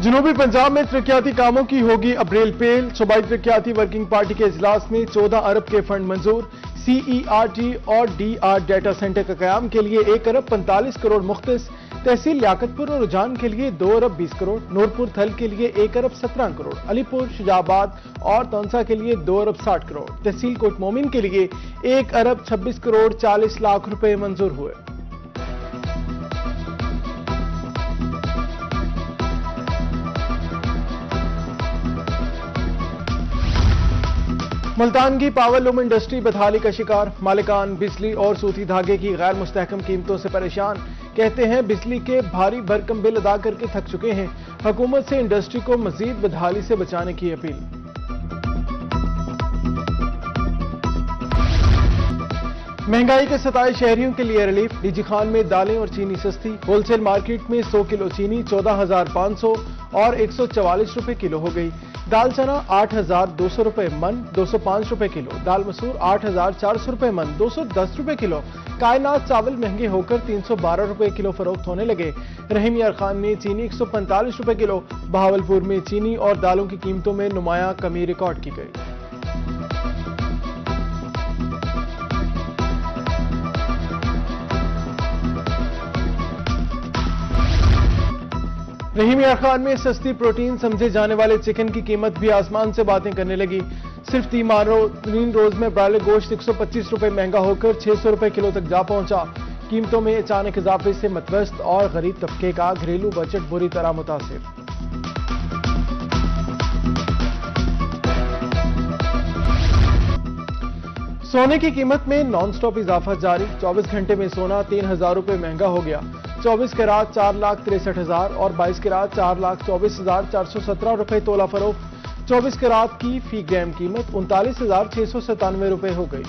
जनूबी पंजाब में तरक्याती कामों की होगी अप्रैल पेल। सूबाई तरक्याती वर्किंग पार्टी के इजलास में 14 अरब के फंड मंजूर। CERT और DR डेटा सेंटर का कयाम के लिए 1 अरब 45 करोड़ मुख्तस। तहसील लियाकतपुर और रुझान के लिए 2 अरब 20 करोड़। नूरपुर थल के लिए 1 अरब 17 करोड़। अलीपुर, शुजाबाद और तौंसा के लिए 2 अरब 60 करोड़। तहसील कोट मोमिन के लिए 1 अरब 26 करोड़ 40 लाख रुपए मंजूर हुए। मुल्तान की पावरलूम इंडस्ट्री बदहाली का शिकार। मालिकान बिजली और सूती धागे की गैर मुस्तहकम कीमतों से परेशान। कहते हैं बिजली के भारी भरकम बिल अदा करके थक चुके हैं। हुकूमत से इंडस्ट्री को मजीद बदहाली से बचाने की अपील। महंगाई के सताए शहरियों के लिए रिलीफ। डीजी खान में दालें और चीनी सस्ती। होलसेल मार्केट में 100 किलो चीनी 14,500 और 144 रुपए किलो हो गई। दाल चना 8,200 रुपए मन 205 रुपए किलो। दाल मसूर 8,400 रुपए मन 210 रुपए किलो। कायनात चावल महंगे होकर 312 रुपए किलो फरोख्त होने लगे। रहीम यार खान में चीनी 145 रुपए किलो। बहावलपुर में चीनी और दालों की कीमतों में नुमाया कमी रिकॉर्ड की गई। रहीम यार खान में सस्ती प्रोटीन समझे जाने वाले चिकन की कीमत भी आसमान से बातें करने लगी। सिर्फ 3 रोज में ब्रायलर गोश्त 125 रुपए महंगा होकर 600 रुपए किलो तक जा पहुंचा। कीमतों में अचानक इजाफे से मतवस्त और गरीब तबके का घरेलू बजट बुरी तरह मुतासिर। सोने की कीमत में नॉन स्टॉप इजाफा जारी। 24 घंटे में सोना 3,000 रुपए महंगा हो गया। 24 कैरात 4,63,000 और 22 कैरात 4,24,417 रुपए तोला फरोख्त। 24 कैरात की फी ग्राम कीमत 39,697 रुपए हो गई।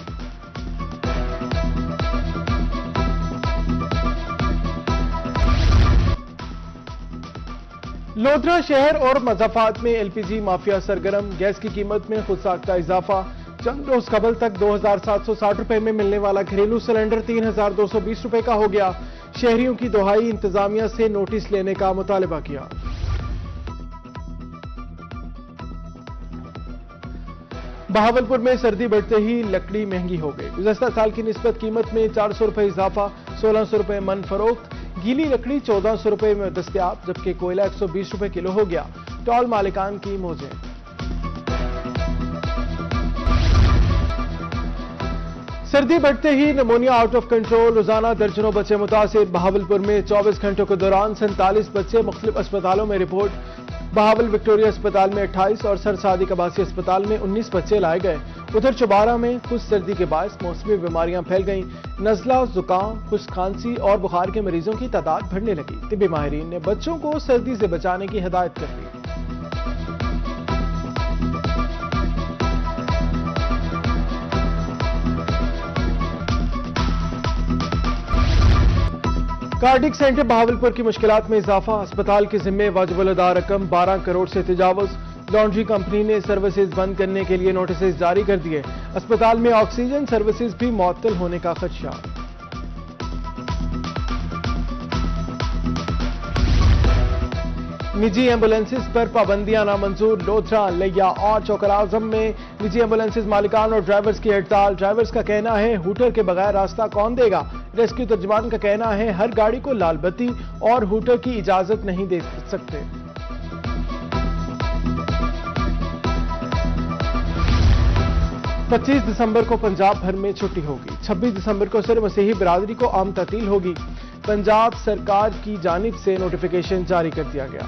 लोधरा शहर और मज़ाफात में LPG माफिया सरगर्म। गैस की कीमत में खुद साख्ता इजाफा। चंद रोज कबल तक 2,760 रुपए में मिलने वाला घरेलू सिलेंडर 3,220 रुपए का हो गया। शहरियों की दुहाई इंतजामिया से नोटिस लेने का मुतालबा किया। बहावलपुर में सर्दी बढ़ते ही लकड़ी महंगी हो गई। गुज़श्ता साल की निस्बत कीमत में 400 रुपए इजाफा। 1,600 रुपए मन फरोख्त। गीली लकड़ी 1,400 रुपए में दस्तयाब, जबकि कोयला 120 रुपए किलो हो गया। टॉल मालिकान की मौजें। सर्दी बढ़ते ही निमोनिया आउट ऑफ कंट्रोल। रोजाना दर्जनों बच्चे मुतासिर। बहावलपुर में 24 घंटों के दौरान 47 बच्चे मुख्तलिफ अस्पतालों में रिपोर्ट। बहावल विक्टोरिया अस्पताल में 28 और सर सादिक अब्बासी अस्पताल में 19 बच्चे लाए गए। उधर चौबारा में खुश सर्दी के बायस मौसमी बीमारियां फैल गईं। नज़ला, जुकाम, खुश्क खांसी और बुखार के मरीजों की तादाद बढ़ने लगी। तिब्बी माहिरीन ने बच्चों को सर्दी से बचाने की हिदायत कर दी। कार्डिक सेंटर बहावलपुर की मुश्किलात में इजाफा। अस्पताल के जिम्मे वाजिबुल अदा रकम 12 करोड़ से तजावुज। लॉन्ड्री कंपनी ने सर्विसेज बंद करने के लिए नोटिस जारी कर दिए। अस्पताल में ऑक्सीजन सर्विसेज भी मुअत्तल होने का खदशा। निजी एम्बुलेंसेज पर पाबंदियां नामंजूर। लोधरा, लिया और चौकर आजम में निजी एम्बुलेंसेज मालिकान और ड्राइवर्स की हड़ताल। ड्राइवर्स का कहना है हूटर के बगैर रास्ता कौन देगा। रेस्क्यू तर्जमान का कहना है हर गाड़ी को लाल बत्ती और हूटर की इजाजत नहीं दे सकते। पच्चीस दिसंबर को पंजाब भर में छुट्टी होगी। 26 दिसंबर को सिर्फ मसीही बिरादरी को आम तातील होगी। पंजाब सरकार की जानिब से नोटिफिकेशन जारी कर दिया गया।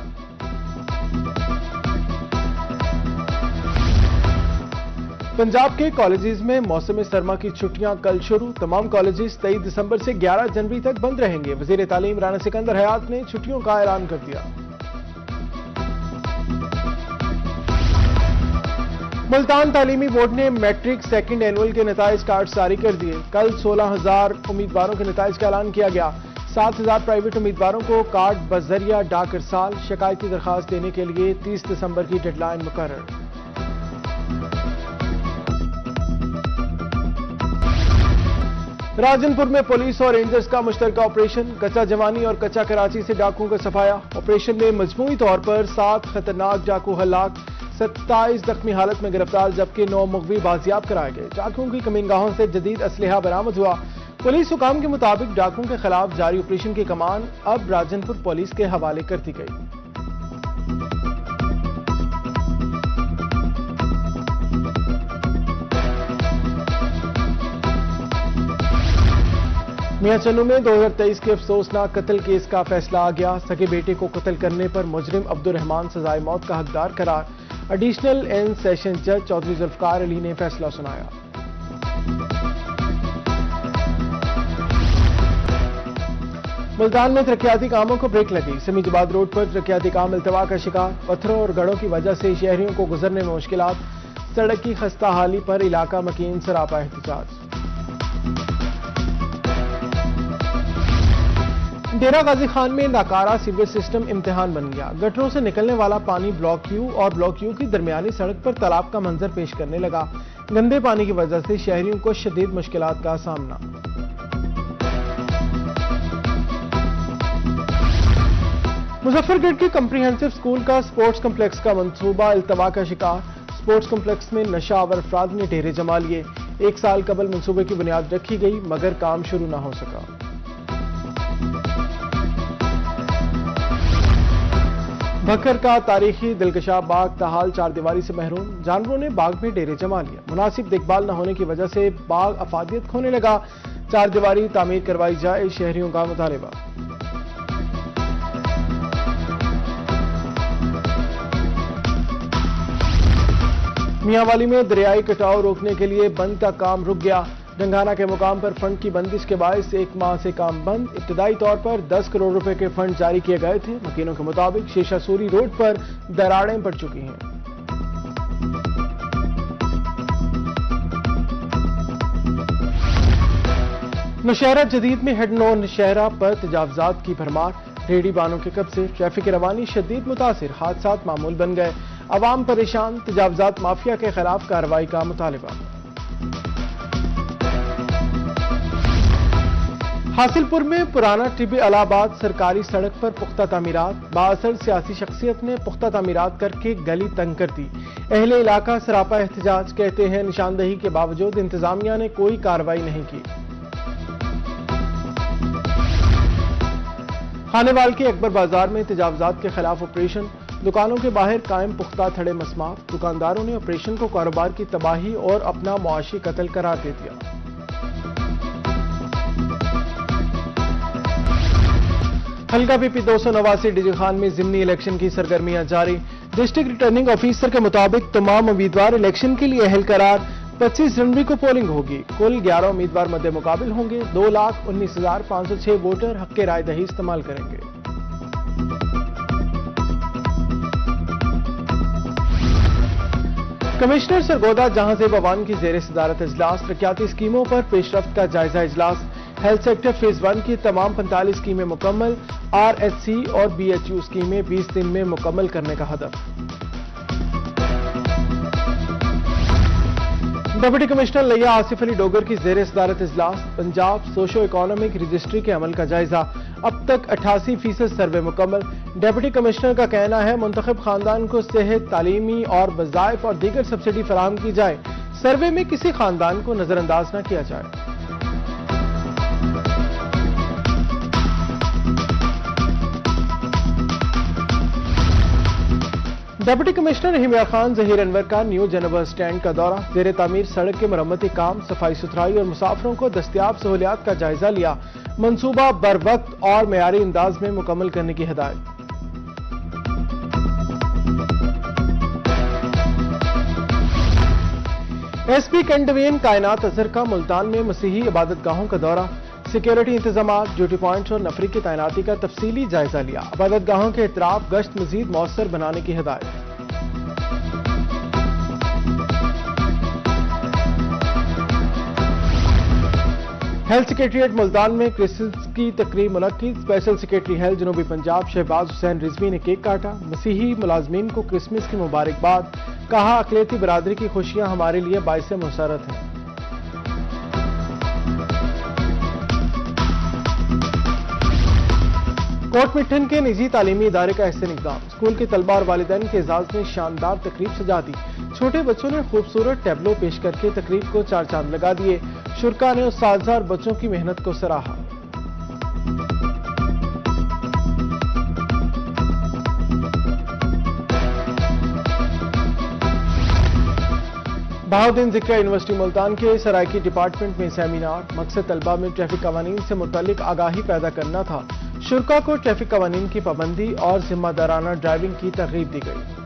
पंजाब के कॉलेजेस में मौसम सरमा की छुट्टियां कल शुरू। तमाम कॉलेजेस 23 दिसंबर से 11 जनवरी तक बंद रहेंगे। वजीर तालीम राना सिकंदर हयात ने छुट्टियों का ऐलान कर दिया। मुल्तान तालीमी बोर्ड ने मैट्रिक सेकंड एनुअल के नताइज कार्ड जारी कर दिए। कल 16,000 उम्मीदवारों के नताइज का ऐलान किया गया। 7,000 प्राइवेट उम्मीदवारों को कार्ड बजरिया डाक इरसाल। शिकायती दरखास्त देने के लिए 30 दिसंबर की डेडलाइन मुकर्रर। राजनपुर में पुलिस और रेंजर्स का मुश्तरका ऑपरेशन, कच्चा जवानी और कच्चा कराची से डाकुओं का सफाया। ऑपरेशन में मजमूई तौर पर 7 खतरनाक डाकू हलाक, 27 जख्मी हालत में गिरफ्तार, जबकि 9 मुगवी बाजियाब कराए गए। डाकुओं की कमीनगाहों से जदीद असलहा बरामद हुआ। पुलिस हुकाम के मुताबिक डाकुओं के खिलाफ जारी ऑपरेशन की कमान अब राजनपुर पुलिस के हवाले कर दी गई। मियां चन्नू में 2023 के अफसोसनाक कत्ल केस का फैसला आ गया। सगे बेटे को कत्ल करने पर मुजरिम अब्दुल रहमान सजाए मौत का हकदार करार। एडिशनल एंड सेशन जज चौधरी जुल्फकार अली ने फैसला सुनाया। मुल्तान में तरक्याती कामों को ब्रेक लगी। समीजाबाद रोड पर तरक्याती काम इल्तवा का शिकार। पत्थरों और गढ़ों की वजह से शहरियों को गुजरने में मुश्किलात। सड़क की खस्ता हाली पर इलाका मकीन सरापा एहतजाज। डेरा गाजी खान में नाकारा सीवरेज सिस्टम इम्तिहान बन गया। गटरों से निकलने वाला पानी ब्लॉक यू और ब्लॉक यू की दरमियानी सड़क पर तालाब का मंजर पेश करने लगा। गंदे पानी की वजह से शहरियों को शदीद मुश्किलात का सामना। मुजफ्फरगढ़ के कम्प्रीहेंसिव स्कूल का स्पोर्ट्स कम्प्लेक्स का मंसूबा इल्तवा का शिकार। स्पोर्ट्स कम्प्लेक्स में नशावर अफराद ने डेरे जमा लिए। 1 साल कबल मंसूबे की बुनियाद रखी गई मगर काम शुरू न हो सका। भक्कर का तारीखी दिलकशा बाग ताहाल 4 दीवारी से महरूम। जानवरों ने बाग में डेरे जमा लिया। मुनासिब देखभाल न होने की वजह से बाग अफादियत खोने लगा। 4 दीवारी तामीर करवाई जाए, शहरियों का मुतालबा। मियांवाली में दरियाई कटाव रोकने के लिए बंद का काम रुक गया। डंगाना के मुकाम पर फंड की बंदिश के बायस 1 माह से काम बंद। इब्तदाई तौर पर 10 करोड़ रुपए के फंड जारी किए गए थे। मकीनों के मुताबिक शीशा सूरी रोड पर दरारें पड़ चुकी हैं। नौशहरा जदीद में हेड नौशहरा पर तजावजात की भरमार। रेहड़ी बानों के कब्जे, ट्रैफिक की रवानी शदीद मुतासिर। हादसात मामूल बन गए। अवाम परेशान। तजावजात माफिया के खिलाफ कार्रवाई का मुतालबा। हासिलपुर में पुराना टिबी इलाहाबाद सरकारी सड़क पर पुख्ता तामीरात। बाअसर सियासी शख्सियत ने पुख्ता तामीरात करके गली तंग कर दी। अहले इलाका सरापा एहतजाज, कहते हैं निशानदही के बावजूद इंतजामिया ने कोई कार्रवाई नहीं की। खानेवाल के अकबर बाजार में तजावजात के खिलाफ ऑपरेशन। दुकानों के बाहर कायम पुख्ता थड़े मसमार। दुकानदारों ने ऑपरेशन को कारोबार की तबाही और अपना मुआशी कत्ल करार दे दिया। हल्का पीपी 289 डीजी खान में जिमनी इलेक्शन की सरगर्मियां जारी। डिस्ट्रिक्ट रिटर्निंग ऑफिसर के मुताबिक तमाम उम्मीदवार इलेक्शन के लिए अहल करार। 25 जनवरी को पोलिंग होगी। कुल 11 उम्मीदवार मद्दे मुकाबिल होंगे। 2,19,506 वोटर हक के राय दही इस्तेमाल करेंगे। कमिश्नर सरगोदा जहांजेब अवान की जेर सदारत इजलास। तरक्याती स्कीमों पर पेशरफ्त का जायजा इजलास। हेल्थ सेक्टर फेज 1 की तमाम 45 स्कीमें मुकम्मल। RHC और BHU स्कीमें 20 दिन में मुकम्मल करने का हदफ। डिप्टी कमिश्नर लिया आसिफ अली डोगर की जेर सदारत इजलास। पंजाब सोशो इकोनॉमिक रजिस्ट्री के अमल का जायजा। अब तक 88% सर्वे मुकम्मल। डिप्टी कमिश्नर का कहना है मुंतखब खानदान को सेहत, तालीमी और वज़ाइफ और दीगर सब्सिडी फराहम की जाए। सर्वे में किसी खानदान को नजरअंदाज न किया जाए। डिप्टी कमिश्नर हिमया खान जहीर अनवर का न्यू जनवर स्टैंड का दौरा। जेर तामीर सड़क के मरम्मती काम, सफाई सुथराई और मुसाफिरों को दस्तयाब सहूलियात का जायजा लिया। मंसूबा बर वक्त और मेयारी अंदाज में मुकम्मल करने की हिदायत। SP कैंटवेन कायनात अजहर का मुल्तान में मसीही इबादत गाहों का दौरा। सिक्योरिटी इंतजाम, ड्यूटी पॉइंट्स और नफरी की तैनाती का तफसीली जायजा लिया। इबादत गाहों के इतराफ गश्त मजीद मौसर बनाने की हिदायत। हेल्थ सेक्रेटरीट मुल्तान में क्रिसमस की तकरीब मुनक्किद। स्पेशल सेक्रेटरी हेल्थ जनूबी पंजाब शहबाज हुसैन रिजवी ने केक काटा। मसीही मुलाजमीन को क्रिसमस की मुबारकबाद। कहा अकलियती बरादरी की खुशियां हमारे लिए बाइसे मुसरत हैं। कोट मिठन के निजी तालीमी इदारे का एहसन इक़दाम, स्कूल के तलबा और वालिदैन के एजाज ने शानदार तकरीब सजा दी। छोटे बच्चों ने खूबसूरत टैबलो पेश करके तकरीब को चार चांद लगा दिए। शुरा ने उस सालजार बच्चों की मेहनत को सराहा। बहाउद्दीन ज़िक्रिया यूनिवर्सिटी मुल्तान के सराइकी डिपार्टमेंट में सेमिनार, मकसद तलबा में ट्रैफिक कवानीन से मुतल्लिक आगाही पैदा करना था। शुरा को ट्रैफिक कवानीन की पाबंदी और जिम्मेदाराना ड्राइविंग की तरगीब दी गई।